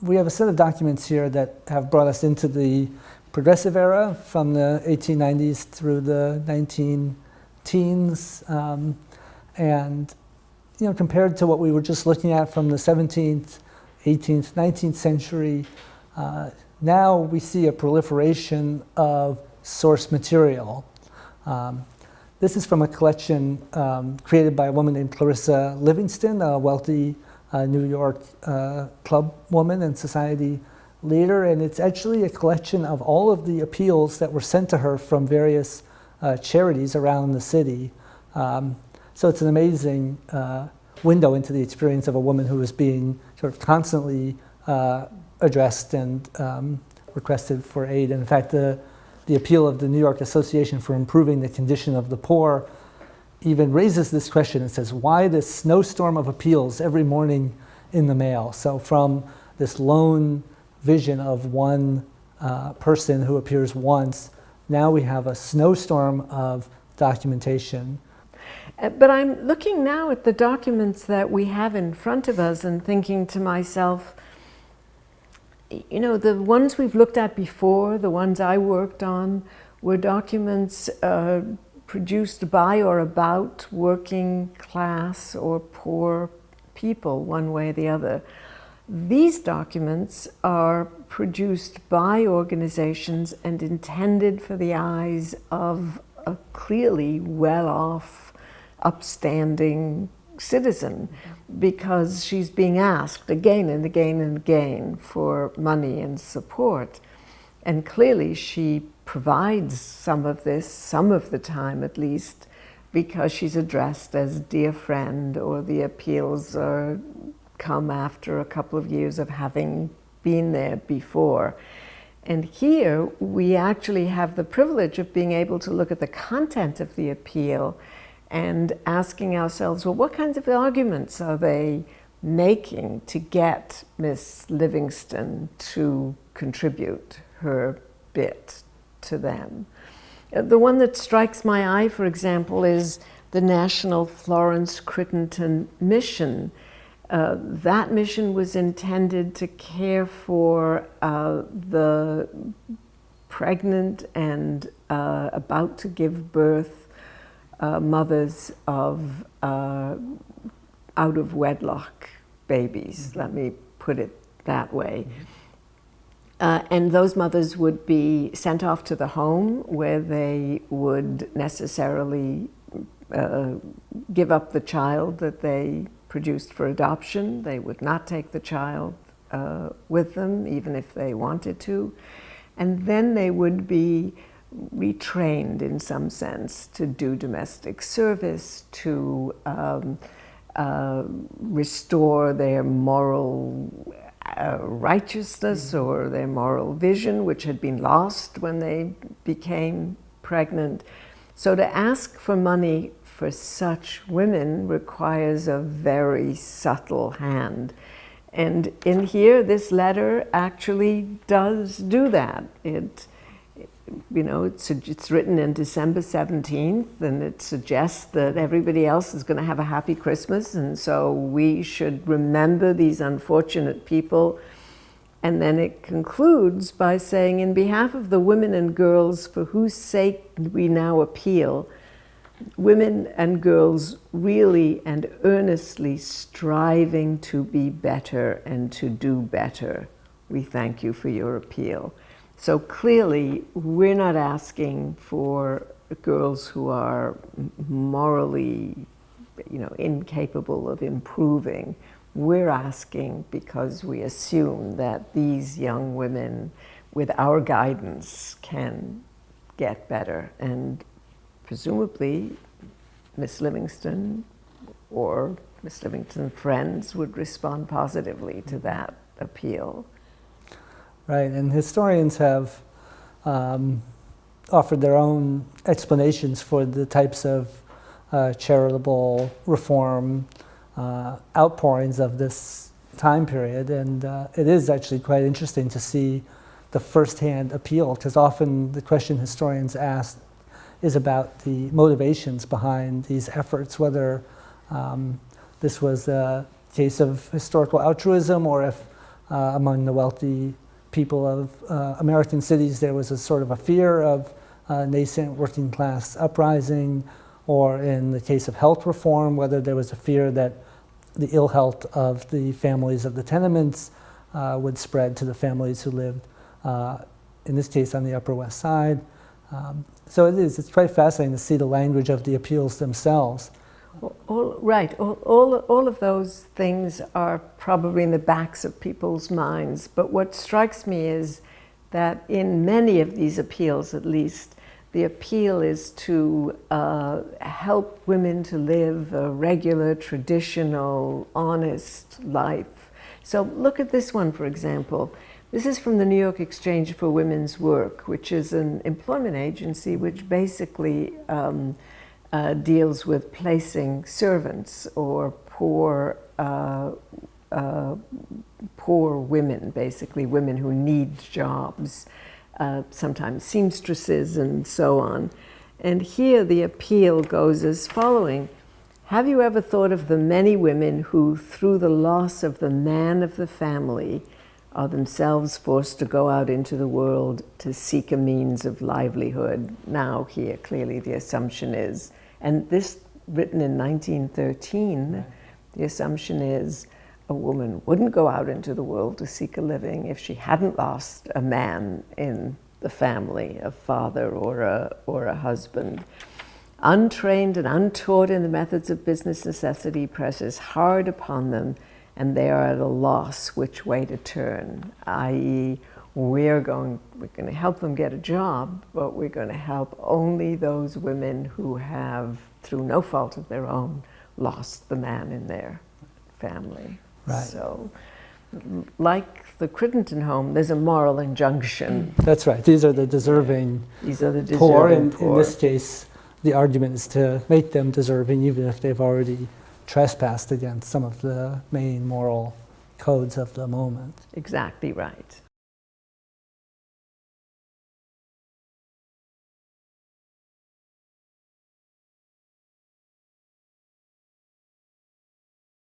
we have a set of documents here that have brought us into the progressive era from the 1890s through the 19-teens. And compared to what we were just looking at from the 17th, 18th, 19th century, now we see a proliferation of source material. This is from a collection created by a woman named Clarissa Livingston, a wealthy New York club woman and society leader, and it's actually a collection of all of the appeals that were sent to her from various charities around the city. So it's an amazing window into the experience of a woman who is being sort of constantly addressed and requested for aid. And in fact, the appeal of the New York Association for Improving the Condition of the Poor even raises this question. It says, why this snowstorm of appeals every morning in the mail? So from this lone vision of one person who appears once, now we have a snowstorm of documentation. But I'm looking now at the documents that we have in front of us and thinking to myself, the ones we've looked at before, the ones I worked on, were documents produced by or about working class or poor people, one way or the other. These documents are produced by organizations and intended for the eyes of a clearly well-off, upstanding citizen, because she's being asked again and again and again for money and support. And clearly she provides some of this, some of the time at least, because she's addressed as dear friend, or the appeals come after a couple of years of having been there before. And here we actually have the privilege of being able to look at the content of the appeal and asking ourselves, well, what kinds of arguments are they making to get Miss Livingston to contribute her bit to them? The one that strikes my eye, for example, is the National Florence Crittenton Mission. That mission was intended to care for the pregnant and about to give birth mothers of out-of-wedlock babies, let me put it that way. And those mothers would be sent off to the home, where they would necessarily give up the child that they produced for adoption. They would not take the child with them, even if they wanted to. And then they would be retrained in some sense to do domestic service, to restore their moral righteousness or their moral vision, which had been lost when they became pregnant. So to ask for money for such women requires a very subtle hand. And in here, this letter actually does do that. It's written in December 17th, and it suggests that everybody else is going to have a happy Christmas, and so we should remember these unfortunate people. And then it concludes by saying, in behalf of the women and girls for whose sake we now appeal, women and girls really and earnestly striving to be better and to do better, we thank you for your appeal. So clearly, we're not asking for girls who are morally, incapable of improving. We're asking because we assume that these young women, with our guidance, can get better. And presumably, Miss Livingston or Miss Livingston's friends would respond positively to that appeal. Right, and historians have offered their own explanations for the types of charitable reform outpourings of this time period, and it is actually quite interesting to see the firsthand appeal, because often the question historians ask is about the motivations behind these efforts, whether this was a case of historical altruism or if among the wealthy people of American cities. There was a sort of a fear of nascent working class uprising, or in the case of health reform, whether there was a fear that the ill health of the families of the tenements would spread to the families who lived, in this case, on the Upper West Side. So it's quite fascinating to see the language of the appeals themselves. Right. All of those things are probably in the backs of people's minds. But what strikes me is that in many of these appeals, at least, the appeal is to help women to live a regular, traditional, honest life. So look at this one, for example. This is from the New York Exchange for Women's Work, which is an employment agency which basically deals with placing servants or poor women, basically women who need jobs, sometimes seamstresses and so on. And here the appeal goes as following. Have you ever thought of the many women who, through the loss of the man of the family, are themselves forced to go out into the world to seek a means of livelihood? Now here, clearly the assumption is, and this written in 1913, the assumption is a woman wouldn't go out into the world to seek a living if she hadn't lost a man in the family, a father or a husband. Untrained and untaught in the methods of business necessity presses hard upon them, and they are at a loss which way to turn, i.e., we're going to help them get a job, but we're going to help only those women who have, through no fault of their own, lost the man in their family. Right. So, like the Crittenton home, there's a moral injunction. That's right. These are the deserving, These are the deserving poor. In poor. this case, the argument is to make them deserving, even if they've already trespassed against some of the main moral codes of the moment. Exactly right.